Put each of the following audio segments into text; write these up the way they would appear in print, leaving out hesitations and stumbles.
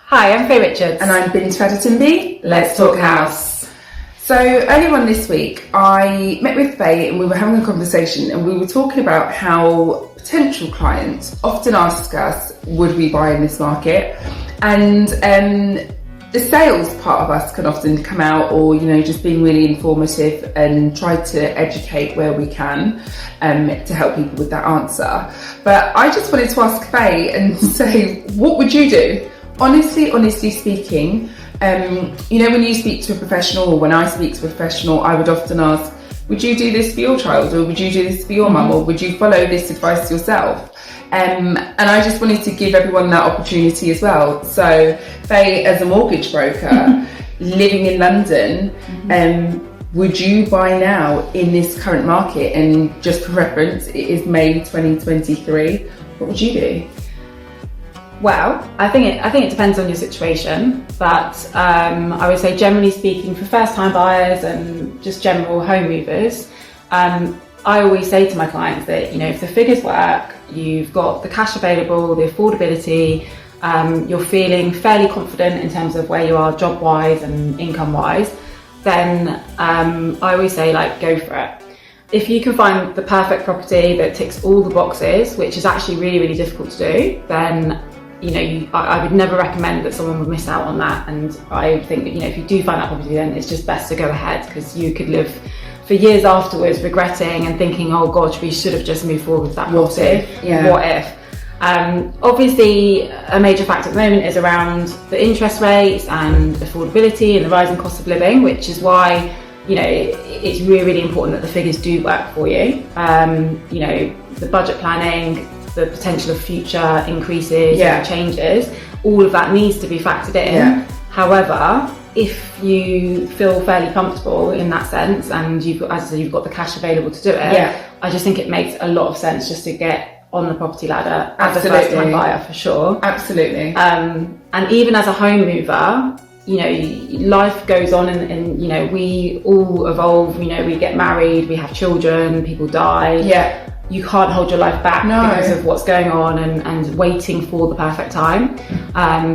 Hi, I'm Faye Richards. And I'm Binta Adetunmbi. Let's talk house. So earlier on this week, I met with Faye and we were having a conversation and we were talking about how potential clients often ask us, would we buy in this market? And the sales part of us can often come out, or just being really informative and try to educate where we can to help people with that answer. But I just wanted to ask Faye and say, what would you do? Honestly speaking, when you speak to a professional, or when I speak to a professional, I would often ask, would you do this for your child, or would you do this for your mum, or would you follow this advice yourself? And I just wanted to give everyone that opportunity as well. So Faye, as a mortgage broker living in London, would you buy now in this current market? And just for reference, it is May 2023. What would you do? Well, I think it depends on your situation, but I would say, generally speaking, for first-time buyers and just general home movers, I always say to my clients that if the figures work, you've got the cash available, the affordability, you're feeling fairly confident in terms of where you are job-wise and income-wise, then I always say, go for it. If you can find the perfect property that ticks all the boxes, which is actually really, really difficult to do, then I would never recommend that someone would miss out on that. And I think that if you do find that property, then it's just best to go ahead, because you could live for years afterwards regretting and thinking, oh gosh, we should have just moved forward with that property. What if? Obviously, a major factor at the moment is around the interest rates and affordability and the rising cost of living, which is why it's really, really important that the figures do work for you. The budget planning, the potential of future increases and changes, all of that needs to be factored in. However, if you feel fairly comfortable in that sense, and you've got the cash available to do it, I just think it makes a lot of sense just to get on the property ladder as a first-time buyer, for sure. Absolutely. And even as a home mover, life goes on, and we all evolve. We get married, we have children, people die. You can't hold your life back because of what's going on and waiting for the perfect time,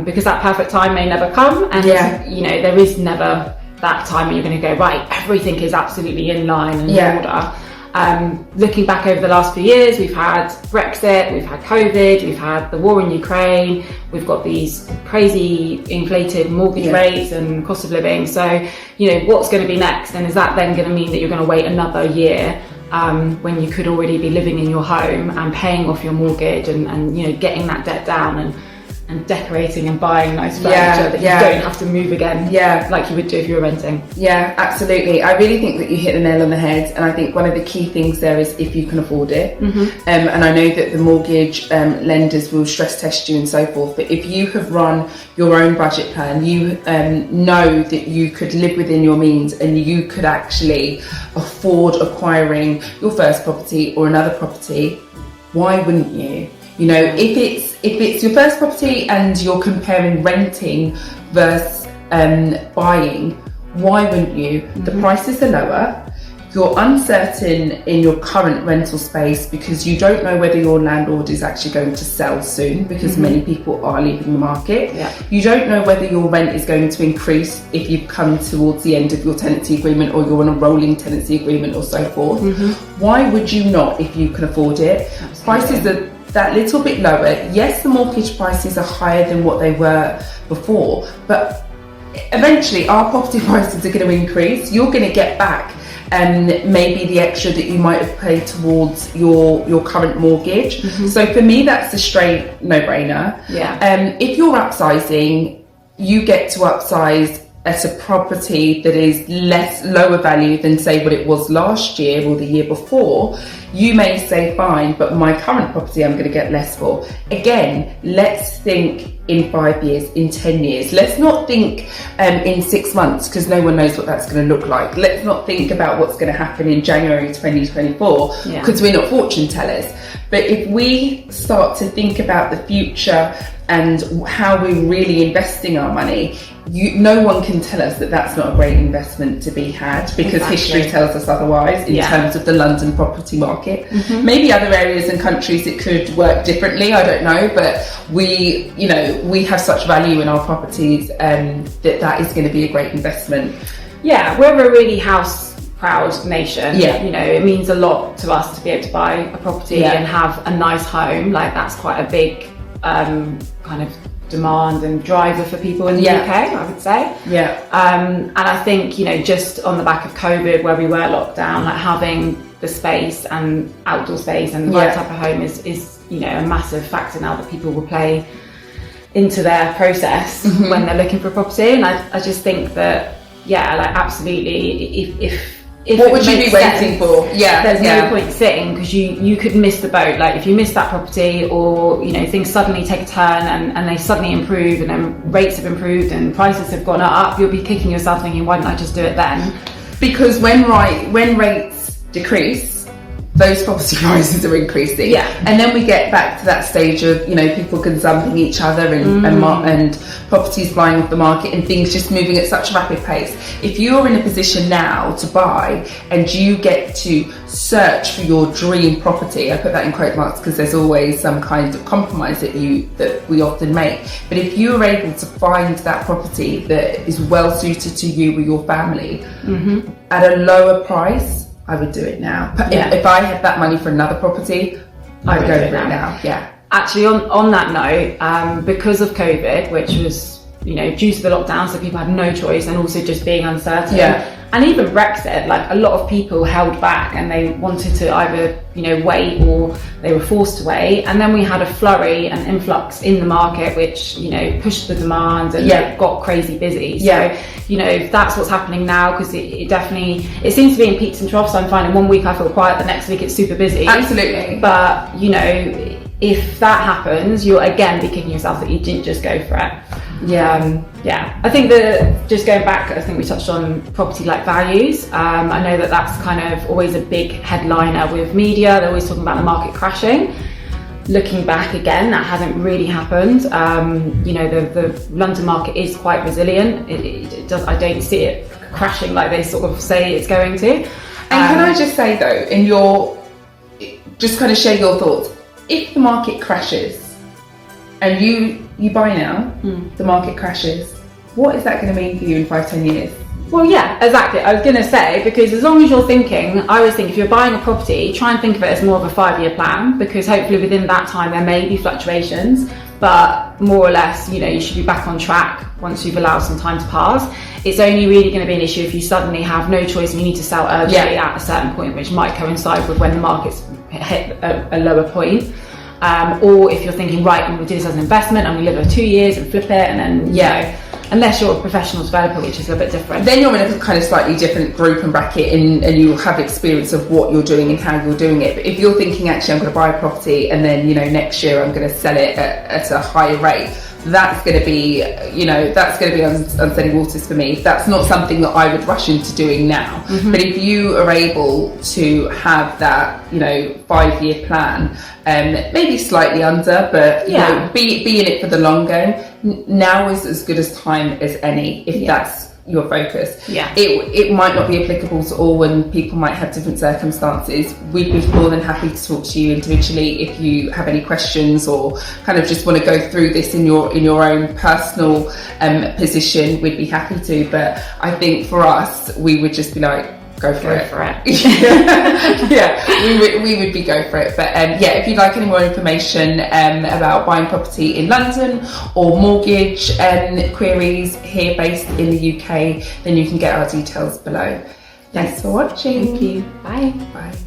because that perfect time may never come, and there is never that time when you're going to go, right, everything is absolutely in line and in order. Looking back over the last few years, we've had Brexit, we've had COVID, we've had the war in Ukraine, we've got these crazy inflated mortgage rates and cost of living. So, what's going to be next? And is that then going to mean that you're going to wait another year when you could already be living in your home and paying off your mortgage and getting that debt down and decorating and buying nice furniture that you don't have to move again like you would do if you were renting? Yeah, absolutely. I really think that you hit the nail on the head, and I think one of the key things there is if you can afford it. And I know that the mortgage lenders will stress test you and so forth, but if you have run your own budget plan, you know that you could live within your means and you could actually afford acquiring your first property or another property, why wouldn't you? If it's your first property and you're comparing renting versus buying, why wouldn't you? The prices are lower. You're uncertain in your current rental space because you don't know whether your landlord is actually going to sell soon, because many people are leaving the market. You don't know whether your rent is going to increase if you've come towards the end of your tenancy agreement, or you're on a rolling tenancy agreement or so forth. Why would you not if you can afford it? Absolutely. Prices are that little bit lower. Yes, the mortgage prices are higher than what they were before, but eventually our property prices are going to increase. You're going to get back maybe the extra that you might have paid towards your current mortgage. So for me, that's a straight no-brainer. If you're upsizing, you get to upsize at a property that is lower value than, say, what it was last year or the year before. You may say, fine, but my current property I'm going to get less for. Again, let's think in 5 years, in 10 years. Let's not think in 6 months, because no one knows what that's going to look like. Let's not think about what's going to happen in January 2024, because we're not fortune tellers. But if we start to think about the future and how we're really investing our money, no one can tell us that that's not a great investment to be had, because history tells us otherwise in terms of the London property market. market. Maybe other areas and countries it could work differently, I don't know, but we have such value in our properties that is going to be a great investment. Yeah, we're a really house proud nation. Yeah. It means a lot to us to be able to buy a property and have a nice home. Like, that's quite a big kind of demand and driver for people in the UK, I would say. Yeah. And I think, just on the back of COVID, where we were locked down, like having the space and outdoor space and the right type of home is a massive factor now that people will play into their process when they're looking for a property. And I just think that, absolutely, if what would you be waiting for? There's no point sitting, because you could miss the boat. Like, if you miss that property, or things suddenly take a turn and they suddenly improve, and then rates have improved and prices have gone up, you'll be kicking yourself thinking, why didn't I just do it then? Because when rates decrease, those property prices are increasing. And then we get back to that stage of people consumpting each other and properties flying off the market and things just moving at such a rapid pace. If you're in a position now to buy and you get to search for your dream property, I put that in quote marks because there's always some kind of compromise that we often make, but if you are able to find that property that is well suited to you or your family at a lower price, I would do it now. If I had that money for another property, I would go for it now. Yeah. Actually, on that note, because of COVID, which was due to the lockdown, so people had no choice, and also just being uncertain. And even Brexit, like, a lot of people held back and they wanted to either wait, or they were forced to wait. And then we had a flurry and influx in the market, which pushed the demand and got crazy busy. So that's what's happening now, because it definitely seems to be in peaks and troughs. I'm finding one week I feel quiet, the next week it's super busy. Absolutely. But if that happens, you'll again be kicking yourself that you didn't just go for it. I think that, just going back, I think we touched on property like values. I know that's kind of always a big headliner with media. They're always talking about the market crashing. Looking back again, that hasn't really happened. The London market is quite resilient. It does. I don't see it crashing like they sort of say it's going to. And can I just say though, just kind of share your thoughts. If the market crashes and you buy now, the market crashes, what is that going to mean for you in 5-10 years? Well, yeah, exactly. I was going to say, because as long as you're thinking, I always think if you're buying a property, try and think of it as more of a 5-year plan, because hopefully within that time there may be fluctuations, but more or less, you should be back on track once you've allowed some time to pass. It's only really going to be an issue if you suddenly have no choice and you need to sell urgently at a certain point, which might coincide with when the market's hit a lower point. Or if you're thinking, right, I'm going to do this as an investment, I'm going to live for 2 years and flip it, and then, unless you're a professional developer, which is a bit different. Then you're in a kind of slightly different group and bracket, and you have experience of what you're doing and how you're doing it. But if you're thinking, actually, I'm going to buy a property and then, next year I'm going to sell it at a higher rate, that's going to be, unsteady waters for me. That's not something that I would rush into doing now. But if you are able to have that, 5-year plan, maybe slightly under, but be in it for the long game. Now is as good as time as any, if that's your focus. It might not be applicable to all, and people might have different circumstances. We'd be more than happy to talk to you individually if you have any questions or kind of just want to go through this in your own personal position. We'd be happy to, but I think for us, we would just be like, go for it. We would be go for it. But if you'd like any more information about buying property in London or mortgage queries here based in the UK, then you can get our details below. Thanks for watching. Thank you. Bye. Bye.